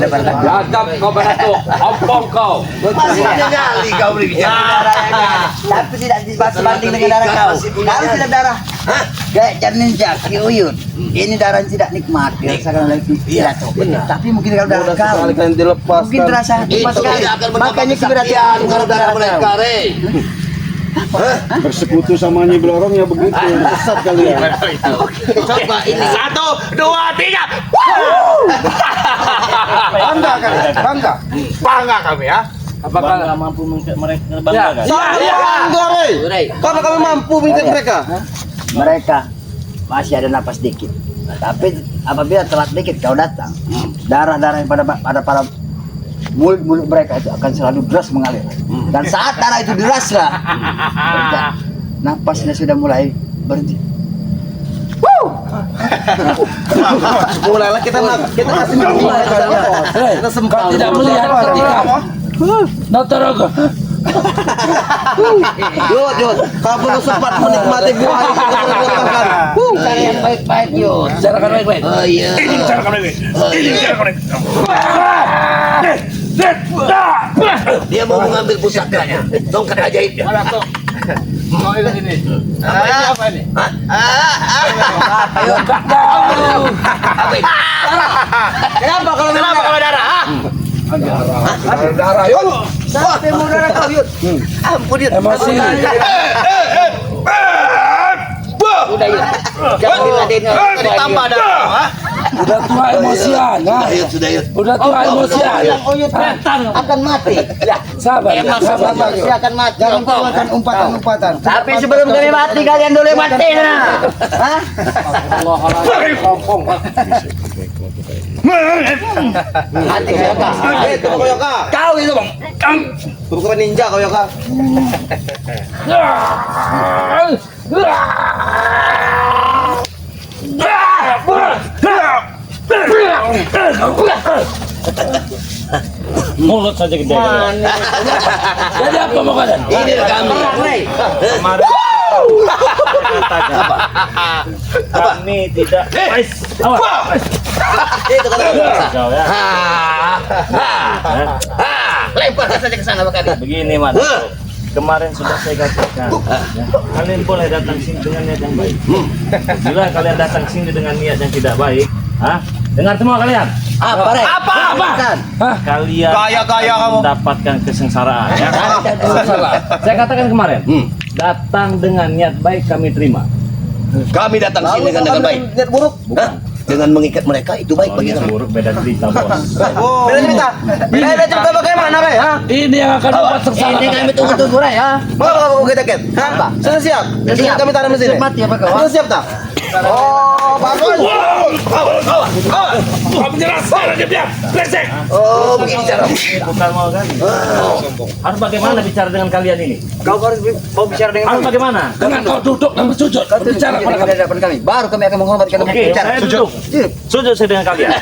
Adab kau beratuk, ompong kau. Masih nyali kau berbicara. Tapi tidak sebanding dengan darah kau. Kalau tidak darah, kayak janin jaki uyut. Ini darah tidak nikmat. Dirasakan oleh tidak benar. Tapi mungkin kalau darah kau, mungkin terasa nikmat sekali. Makanya keberhatian kalau darah mereka, Bersekutu sama Nyi Blorong ya begitu. Sesat kali ya. Coba ini 1, 2, 3. Bangga kami ya. Apakah mampu mereka bangga? Karena kami mampu mengikuti mereka. mereka masih ada napas dikit. Tapi apabila telat dikit kau datang, darah-darah yang pada mulut mereka itu akan selalu deras mengalir. Dan saat darah itu deraslah, napasnya sudah mulai berhenti. Mulailah kita kasih kita sempat tidak melihat ketika Nataraga Yud, kau belum sempat menikmati buah yang kita letakkan. Cara yang baik-baik yuk. bicarakan baik-baik. Oh iya. Ini bicarakan baik-baik. Ini bicarakan baik-baik. Dia mau mengambil pusakanya, tongkat ajaibnya. Kau ingat ini? Apa ini? Ayo enggak tahu. Apa ini? Kenapa kalau darah? Darah yuk. Sampai mau darah kau yuk. Ampun dia. Emosi. Udah yuk. Jangan diladenin. Ditambah darah. Udah tua emosian, Sudah yuk. Udah tua emosian. Yang uyut akan mati. Sabar, sabar. Dia akan mati. Jangan keluarkan umpatan-umpatan. Tapi sebelum kami mati kalian dulu yang mati nah. Hah? Mati kau Yoka. Kau itu bang. Bukan ninja kau Yoka. Mulut saja gede. Jadi apa mau kalian? Ini kami. Kemarin katakan kami tidak awas. Itu kata Kau ya. Lempar saja ke sana Pak. Begini mas, kemarin sudah saya katakan, ya, kalian boleh datang sini dengan niat yang baik. Bila kalian datang sini dengan niat yang tidak baik, dengar semua kalian. Apa? Kalian Gaya-gaya kamu. mendapatkan kesengsaraan. Ya. Saya katakan kemarin, datang dengan niat baik kami terima. Kami datang sini dengan baik. Niat buruk. Dengan mengikat mereka itu baik bagi Niat kami. buruk beda cerita bos. Beda cerita. Beda cerita bagaimana Ray? Ini yang akan membuat sengsara. Ini kami tunggu-tunggu Ray ya. Mau kau kita ket? Sudah siap? Siap. Kami taruh mesin. Mati apa kau? Sudah siap tak? Oh, bagus. Kau menjelaskan aja dia. Brengsek. Oh, begini cara. Bukan mau kan? Harus bagaimana bicara dengan kalian ini? Kau harus mau bicara dengan Harus bagaimana? Dengan kau duduk dan bersujud. Kau bicara kepada kami. di hadapan kami. Baru kami akan menghormati kami Oke, bicara. saya duduk. Sujud saya dengan kalian.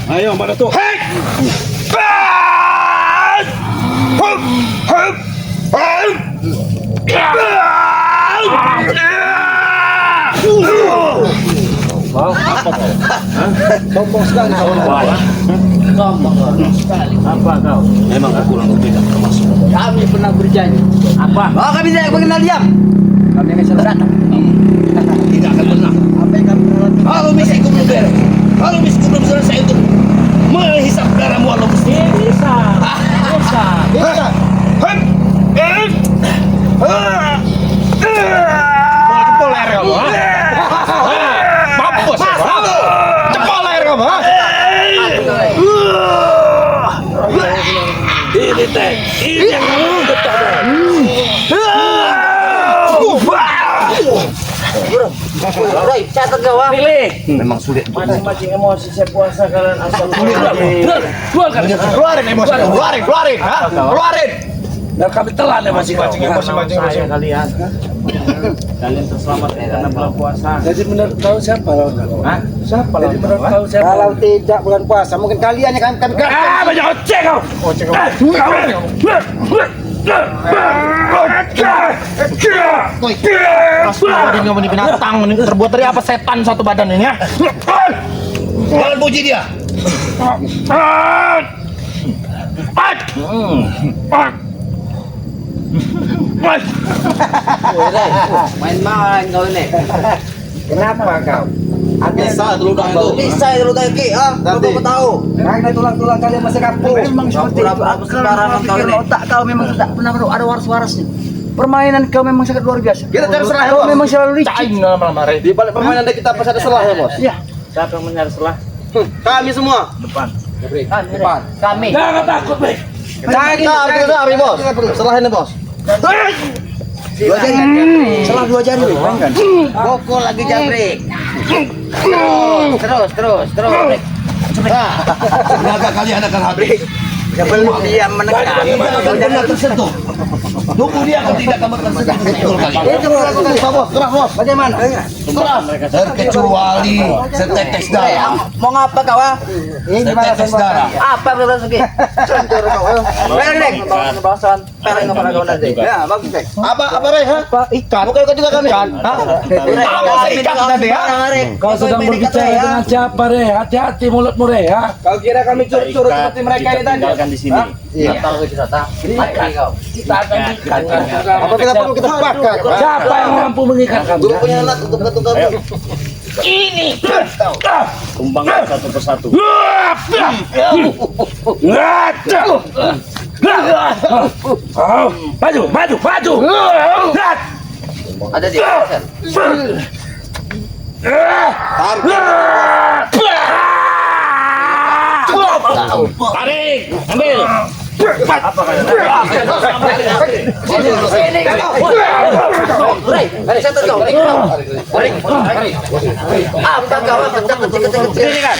Ayo mana tuh? Sombong sekali kau. Apa kau? Memang aku kurang tidak termasuk. Kami pernah berjanji. Apa? Oh kami tidak mengenal diam. Kami akan selalu datang. Tidak akan pernah. Apa yang kami pernah lakukan? Kalau misiku belum beres, kalau misiku belum selesai untuk menghisap darahmu Allah Gusti. Bisa. Bisa. Jempol leher kamu. Mampus. Jempol leher kamu. Ini teh. Ini yang kamu betul. Rai, catat kau ah. Pilih. Memang sulit. Macam-macam emosi saya puasa kalian asal Keluarin emosi, keluarin, ha? Keluarin. Dan kami telan ya masing-masing masing-masing kalian. Kalian terselamatkan karena bulan puasa. Jadi menurut kau siapa lawan? Hah? Siapa lawan? Jadi menurut kau siapa? Kalau tidak bulan puasa, mungkin kalian yang kami Banyak ocek kau. Badan kamu ini binatang, ini terbuat dari apa setan satu badan ini ya? Jangan puji dia. Main-main kau ini. Kenapa kau? Bisa dulu dah itu. Bisa dulu dah ki, ah. Kau tahu. Karena tulang-tulang kalian masih kampung. Memang seperti itu. sembarangan kau ini. Otak kau memang tidak pernah ada waras-warasnya. Permainan kau memang sangat luar biasa. Kita terserah Kau bos. memang selalu licik. Cain malam hari. Di balik permainan kita pasti ada salah ya bos. Ya. Siapa yang menyerah selah? Kami semua. Depan. Depan. Kami. Jangan takut, Bek. Kita hari bos. Selahin bos. Dua jari. Salah dua jari. Mainkan. Pukul lagi jabrik. Terus. Tenaga kalian akan habis. Sebelum dia menekan. Benar tersentuh. Tunggu dia akan tidak akan tersentuh betul kalian. Itu bos. Keras bos. Bagaimana? Terkecuali setetes darah. Mau ngapa kau ah? Ini gimana Setetes darah. Apa betul segi? Cancur kau. Peleng. Bahasan peleng kepala kau nanti. Ya, bagus dek. Apa Rai? Ikan. Bukan ikan juga kami. Ikan nanti ya. Kau sedang berbicara dengan siapa, Re? Hati-hati mulutmu, Re, ya. Kau kira kami curut-curut seperti mereka ini tadi? Tinggalkan di sini. Iya. Kita akan ikat. Apa kita perlu kita sepakat? Siapa yang mampu mengikat kamu? Guru punya alat untuk bantu kami. Tumbangkan satu persatu. Maju. Ada di Tarik, ambil. Apa kalian? Ini kan,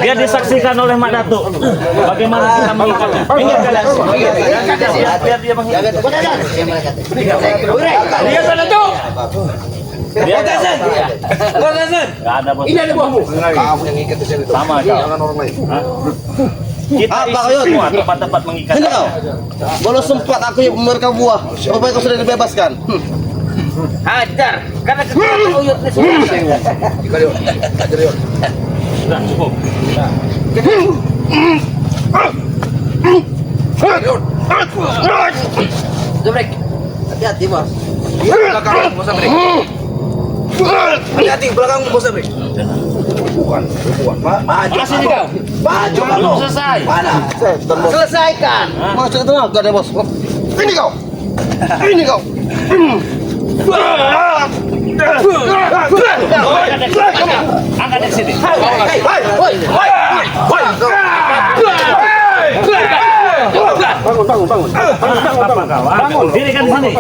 biar disaksikan oleh Mak Datuk. Bagaimana kita mengikatnya? Ingat kalian semua. Biar dia mengikat. Lihat Mak Datuk. Lihat Hasan. Enggak ada bos. Ini ada buahmu. Kamu yang ikat di sini. Sama kau. Jangan orang lain. Kita Apa isi kau? semua tempat-tempat mengikat. Ini kau. Belum sempat aku yang merekam buah. Supaya kau sudah dibebaskan. Hajar. Karena kekuatan uyut ini semua. Sudah cukup. Jomrek. Hati-hati bos. Belakang bos Abri. Hati-hati belakang bos Abri. Maju sini kau. Maju Belum selesai. Mana? Selesaikan. Mas tenang, gak ada bos. Ini kau. Ini kau. Angkat dari sini. Bangun. Apa kau? Dirikan di sini.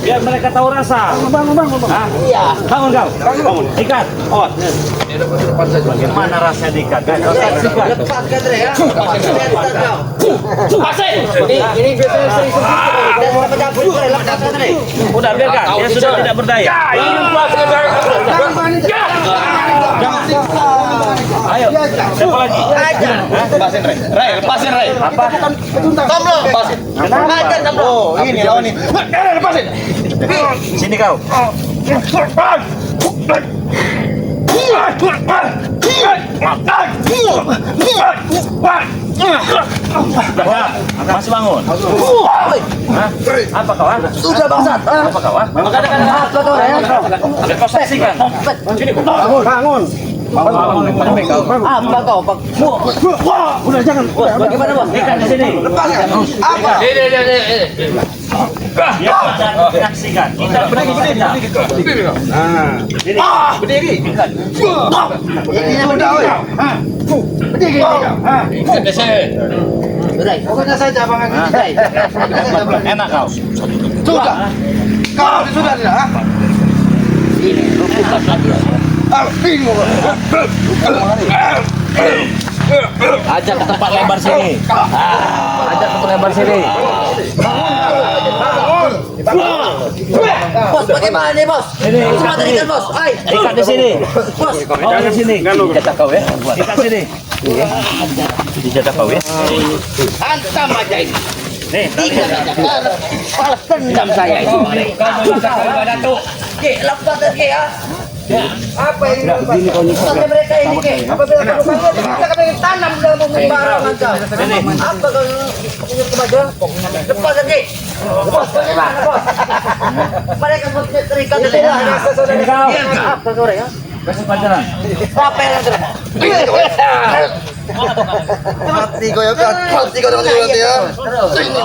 Biar mereka tahu rasa. Iya. Bangun kau. Bangun. Ikat. Oh. Bagaimana rasanya diikat? Lepaskan Dre ya. Lepaskan kau. Ini biasanya sering dan sampai campur Dre. Lepaskan Dre. Udah biarkan. Dia sudah tidak berdaya. Ayo. Siapa lagi? Lepasin Ray. Lepasin Ray. Apa? Kamu lepasin. Oh, ini lawan ini. Lepasin. Sini kau. Masih bangun. Hah? Apa kau? Sudah bangsat. Apa kau? Apa kau ya? Kau saksikan. Bangun. Apa kau? Udah jangan. Bagaimana bos? Ikat di sini. Apa? Ya, saksikan. Kita berdiri. Berdiri. Ini udah oi. Berdiri kau. Dre, pokoknya saja bangan Dre. Enak kau. Sudah. Kau sudah tidak? Ini bukan lagi. Ajak ke tempat lebar sini. Ajak ke tempat lebar sini. Bos, bagaimana nih, Bos? Ini Semua terikat, Bos. Hai. ikat di sini. Bos. Oh, di sini. Kata kau ya. Ikat sini. Dijaga kau ya. Hantam aja ini. Nih, Balas dendam saya itu. Ki, lepas lagi ya. Apa ini? Sampai mereka ini, Ki. Apabila kamu panggil, kita akan tanam dalam bumi barang aja. Apa kau punya kemajuan? Lepas lagi. Bos, bagaimana, Bos? Mereka punya terikat di sini. Sini kau. Apa kau ya? Kasih pelajaran. Apa yang ada? Mati kau ya kan. Mati kau dengan mati ya. Sini.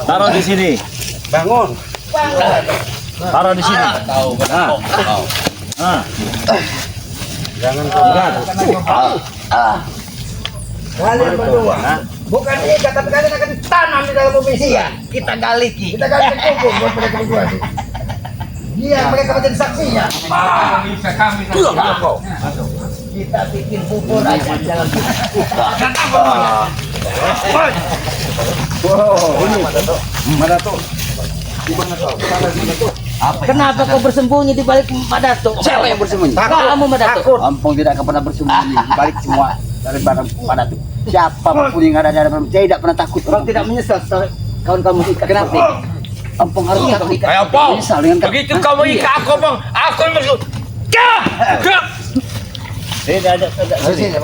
Taruh di sini. Bangun. Taruh di sini. Jangan pegang. Kalian berdua. Bukan ikat, tapi kalian akan tanam di dalam bumi sih ya. Kita gali Ki. Kita gali kubur buat mereka berdua. Dia mereka menjadi saksinya. Kita bikin bubur aja, jangan buka. Mana tuh? Kenapa kau bersembunyi di balik Madato? Siapa yang bersembunyi? Kamu Madato. Ampun tidak akan pernah bersembunyi di balik semua dari barang pada itu. Siapapun yang ada di dalam tidak pernah takut. Orang tidak menyesal setelah kawan-kamu ikat. Kenapa? Ampun harus takut. Ayo, Pong. Menyesal dengan Begitu kau mau ikat aku, Pong. Aku yang masuk. Sini ajak. Sini.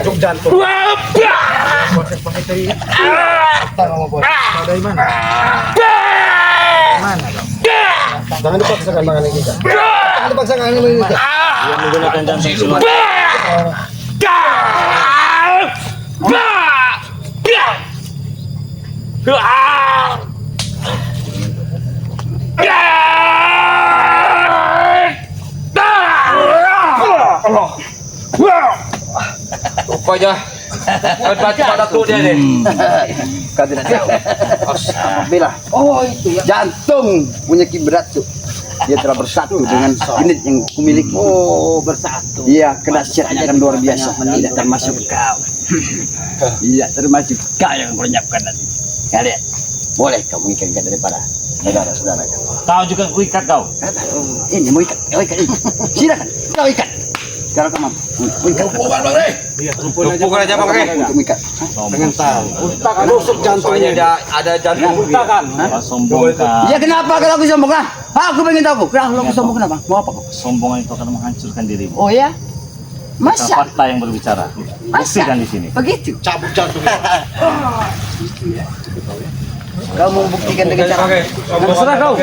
Cuk jantung. Jangan dipaksakan tangan ini. Jangan dipaksakan ini. Dia menggunakan jantung siluman. Rupanya kau baca pada tuh dia nih. Kau tidak tahu. Apabila itu ya. jantung punya kibrat tuh, dia telah bersatu dengan unit yang kumiliki. Oh, bersatu. Iya, kedahsyatnya akan luar biasa. Tidak termasuk kau. Iya, termasuk kau yang menyiapkan nanti. Kalian boleh kau mengikat daripada saudara-saudara kau. Kau juga kuikat kau. Ini mau ikat, kau ikat ini. Silakan, kau ikat. Kalau kau mampu, ikat. Bukan aja pakai. Untuk ikat. Dengan tahu. Rusuk jantungnya. Ada jantung. Kau sombong kau. Ya kenapa kalau aku sombong lah? Aku pengen tahu. Kalau aku sombong kenapa? Mau apa kau? Sombongan itu akan menghancurkan dirimu. Oh ya? Bukan Masa? fakta yang berbicara. Buktikan di sini. Begitu. Cabut jantungnya. Kau mau buktikan dengan cara Terserah kau.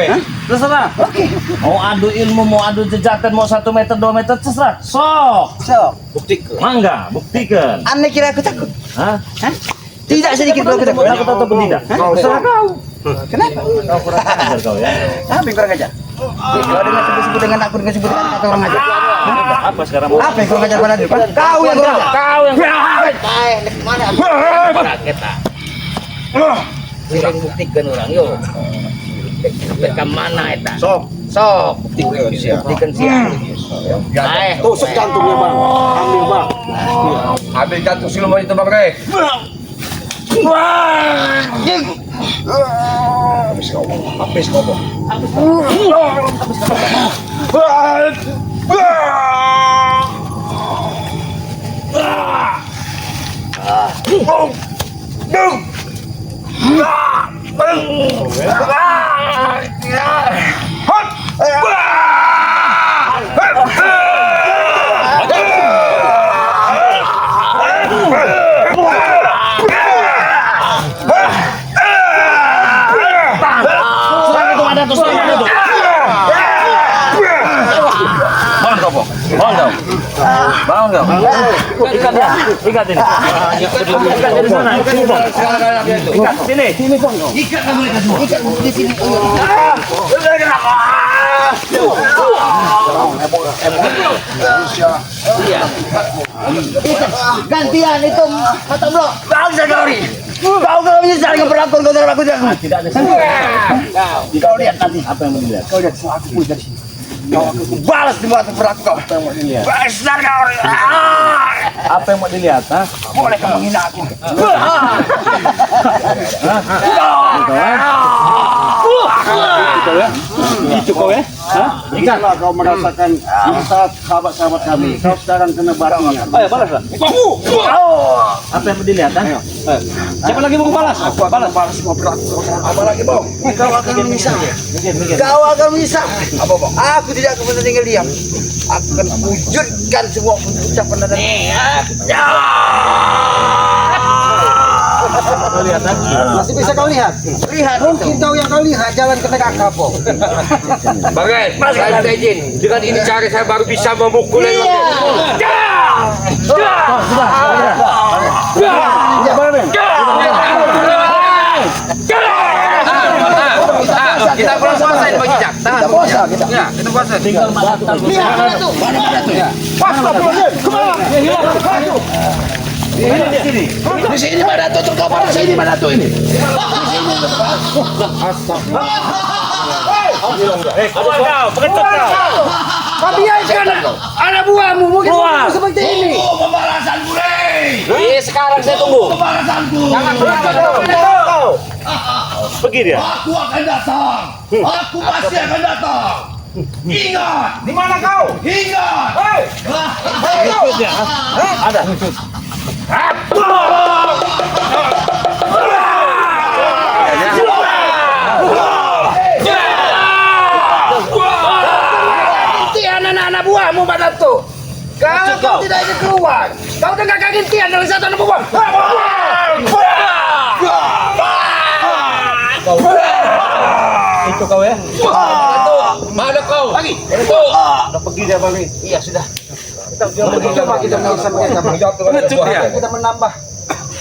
Terserah. Oke. Mau adu ilmu, mau adu jejatan, mau 1 meter, 2 meter, terserah. Sok. So, Buktikan. Mangga, buktikan. Anda kira aku takut? Hah? Hah? Tidak sedikit pun aku takut. Takut atau tidak? Terserah kau. Kenapa? Ajar kau ya. Apa yang kurang ajar? Kau dengan sebut-sebut dengan aku dengan sebut dengan kata orang ajar. Apa sekarang mau? Apa yang kurang ajar pada diri? Kau yang kurang. Kau yang Kita buktikan orang yo. Mereka mana eta? Sok. Sok, buktikan siapa? Tusuk jantungnya bang. Ambil bang. Ambil jantung siluman itu, Bang Rey. Habis kau bang. Bangun kau. Ikat dia. Ikat ini. Ikat dari sana. Ikat sini. Ikat kamu ikat semua. Ikat di sini. Gantian itu mata bro. Kau bisa kau ni. Kau kalau bisa dengan perlakuan kau terhadap aku jangan. Tidak ada. Kau lihat nanti. Apa yang mau dilihat? Kau lihat semua aku dari sini. Kau aku balas semua perlakuan kau. Apa yang mau dilihat? Besar kau. Apa yang mau dilihat? Hah? Boleh kau menghina aku. Itu kau ya? Hah? Jikalau kau merasakan saat sahabat-sahabat kami, kau sekarang kena batian. Oh ya, balaslah. Apa yang mau dilihat? Hah? Siapa lagi mau balas? Balas semua perlakuan. Apa lagi, Bang? Kau akan menyesal. Mikir. Kau akan menyesal. Apa bang? Aku tidak akan pernah tinggal diam. Aku akan wujudkan semua ucapan dan Kau lihat, hah? Masih bisa kau lihat? lihat. Mungkin kau yang kau lihat jalan ke negara kapok. Bagai, saya minta izin. Dengan ini cara saya baru bisa memukul yang Kita belum puasa ini Bang Cicak. Kita puasa kita. Ya, kita puasa. Tinggal batang. Di sini mana tuh terkapar sini mana tuh ini? Keluar kau, pengecut kau. Kau biarkan anak buahmu mungkin Keluar. seperti ini. Pembalasan gue. Sekarang saya tunggu. Pembalasanku. Jangan kau. Pergi dia. Aku akan datang. Aku pasti akan datang. Ingat. Di mana kau? Ingat. Ikutnya. Ada. Anak-anak buahmu pada tuh. Kau tidak ingin keluar. Kau dengar kegintian dari satu anak buah. Itu kau ya. Mana kau? Lagi. Udah pergi dia balik. Iya sudah. Coba kita mengisah mereka. Pengecut dia. Kita menambah.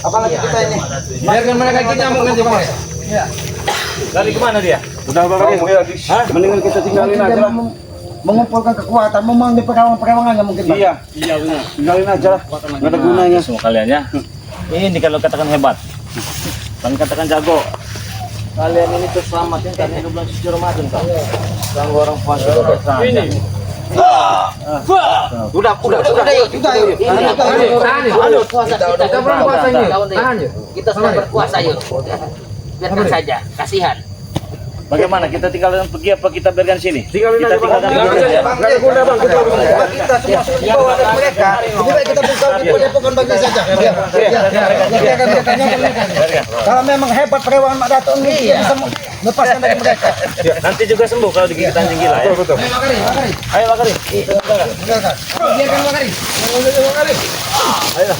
Apalagi kita ini. Biarkan mereka kita nyamuk nanti Bang. Lari kemana dia? Sudah Bang. Mendingan kita tinggalin aja lah. Mengumpulkan kekuatan, memanggil perawangan-perawangannya mungkin. Iya. Tinggalin aja lah. Nggak ada gunanya. Semua kalian ya. Ini kalau katakan hebat. Kalian katakan jago. Kalian ini terselamatkan karena ini bulan suci Ramadan kau. Ganggu orang puasa ini. Sudah yuk. Kita belum puasa ini. Kita sudah berpuasa yuk. Biarkan saja, kasihan. Bagaimana? Kita tinggalkan pergi apa kita biarkan sini? Tinggalin Kita aja, tinggalkan Bang. pergi aja. Nggak ada guna Bang. Kita semua bawa dari mereka. Lebih baik kita buka di Padepokan bagi saja. Ya. Biarkan mereka nyamuk. Kalau memang hebat perawangan Mak Dato' ini kita bisa lepaskan dari mereka. Nanti juga sembuh kalau digigit anjing gila ya. Ayo Bakari. Biarkan. Ayo.